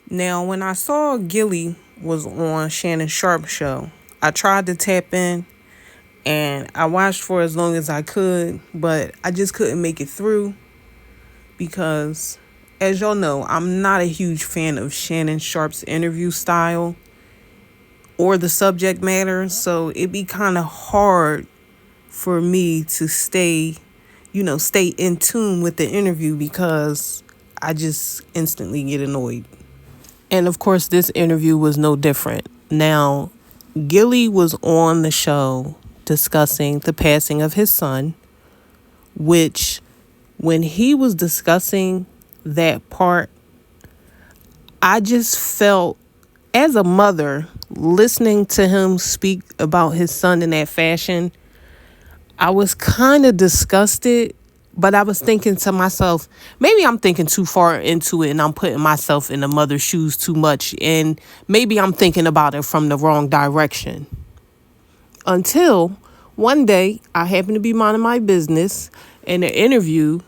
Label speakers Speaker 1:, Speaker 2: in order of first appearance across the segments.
Speaker 1: Now, when I saw Gilly was on Shannon Sharpe show, I tried to tap in and I watched for as long as I could, but I just couldn't make it through because, as y'all know, I'm not a huge fan of Shannon Sharpe's interview style or the subject matter, so it'd be kind of hard for me to stay in tune with the interview because I just instantly get annoyed. And of course, this interview was no different. Now, Gilly was on the show discussing the passing of his son, which, when he was discussing that part, I just felt, as a mother, listening to him speak about his son in that fashion, I was kind of disgusted, but I was thinking to myself, maybe I'm thinking too far into it and I'm putting myself in the mother's shoes too much, and maybe I'm thinking about it from the wrong direction. Until one day I happened to be minding my business and an interview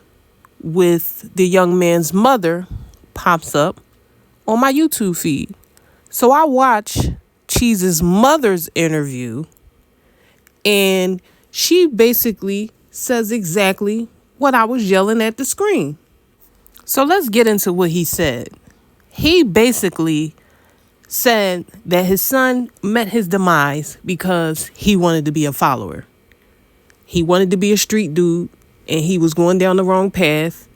Speaker 1: with the young man's mother pops up on my YouTube feed. So I watch Cheese's mother's interview, and she basically says exactly what I was yelling at the screen. So let's get into what he said. He basically said that his son met his demise because he wanted to be a follower. He wanted to be a street dude, and he was going down the wrong path.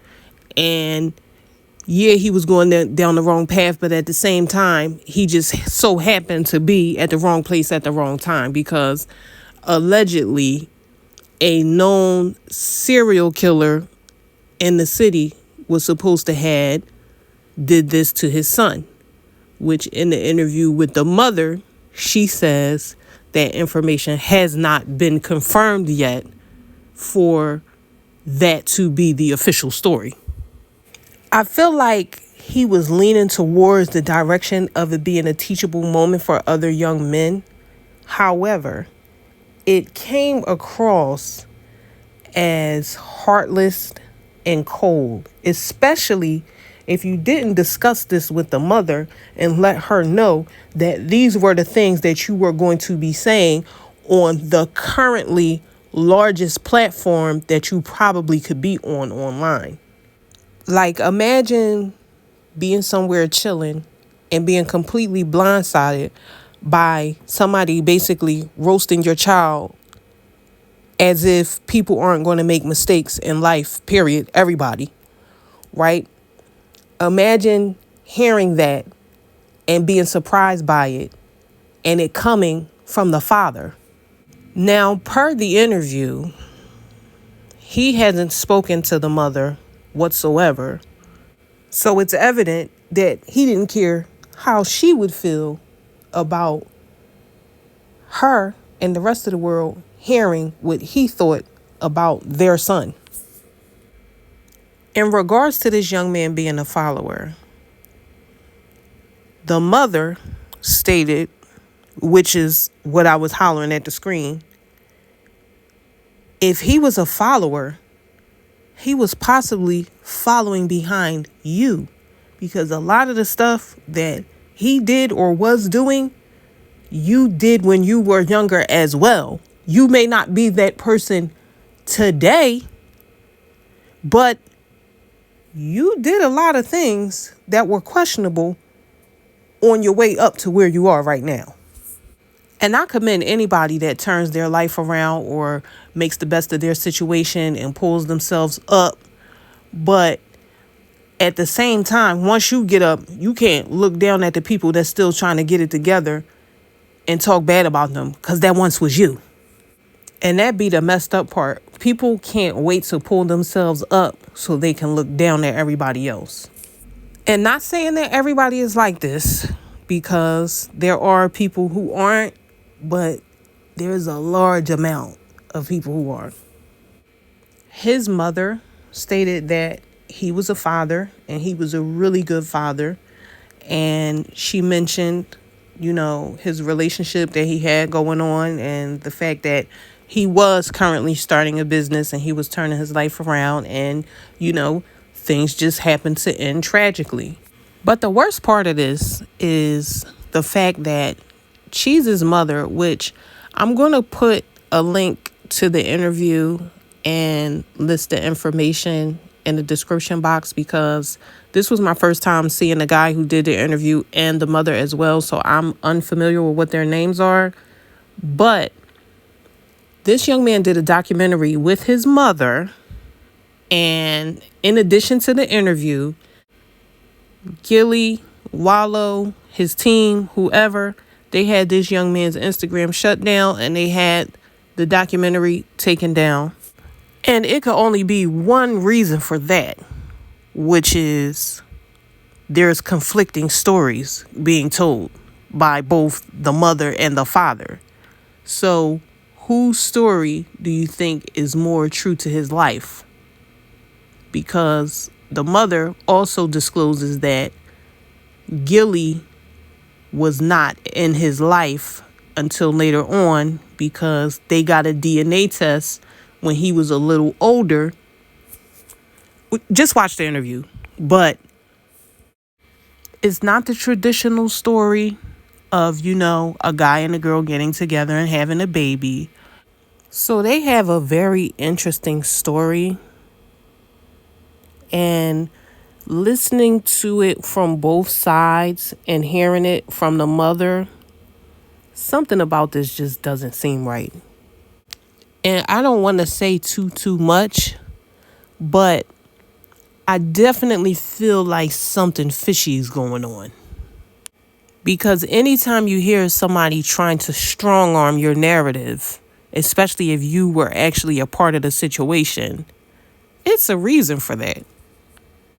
Speaker 1: And yeah, he was going down the wrong path, but at the same time, he just so happened to be at the wrong place at the wrong time because allegedly a known serial killer in the city was supposed to had did this to his son, which in the interview with the mother, she says that information has not been confirmed yet for that to be the official story. I feel like he was leaning towards the direction of it being a teachable moment for other young men. However, it came across as heartless and cold, especially if you didn't discuss this with the mother and let her know that these were the things that you were going to be saying on the currently largest platform that you probably could be on online. Like, imagine being somewhere chilling and being completely blindsided by somebody basically roasting your child as if people aren't going to make mistakes in life, period. Everybody, right? Imagine hearing that and being surprised by it, and it coming from the father. Now, per the interview, he hasn't spoken to the mother whatsoever. So it's evident that he didn't care how she would feel about her and the rest of the world hearing what he thought about their son. In regards to this young man being a follower, the mother stated, which is what I was hollering at the screen, if he was a follower, he was possibly following behind you, because a lot of the stuff that he did or was doing, you did when you were younger as well. You may not be that person today, but you did a lot of things that were questionable on your way up to where you are right now. And I commend anybody that turns their life around or makes the best of their situation and pulls themselves up. But at the same time, once you get up, you can't look down at the people that's still trying to get it together and talk bad about them, because that once was you. And that be the messed up part. People can't wait to pull themselves up so they can look down at everybody else. And not saying that everybody is like this, because there are people who aren't, but there's a large amount of people who aren't. His mother stated that he was a father and he was a really good father. And she mentioned, his relationship that he had going on and the fact that he was currently starting a business and he was turning his life around, and, things just happened to end tragically. But the worst part of this is the fact that Cheese's mother, which I'm going to put a link to the interview and list the information in the description box, because this was my first time seeing the guy who did the interview and the mother as well. So I'm unfamiliar with what their names are. But this young man did a documentary with his mother. And in addition to the interview, Gilly, Wallow, his team, whoever, they had this young man's Instagram shut down and they had the documentary taken down. And it could only be one reason for that, which is there's conflicting stories being told by both the mother and the father. So whose story do you think is more true to his life? Because the mother also discloses that Gilly was not in his life until later on, because they got a DNA test when he was a little older. Just watch the interview. But it's not the traditional story of, a guy and a girl getting together and having a baby. So they have a very interesting story. And listening to it from both sides and hearing it from the mother, something about this just doesn't seem right. And I don't want to say too much, but I definitely feel like something fishy is going on. Because anytime you hear somebody trying to strong arm your narrative, especially if you were actually a part of the situation, it's a reason for that.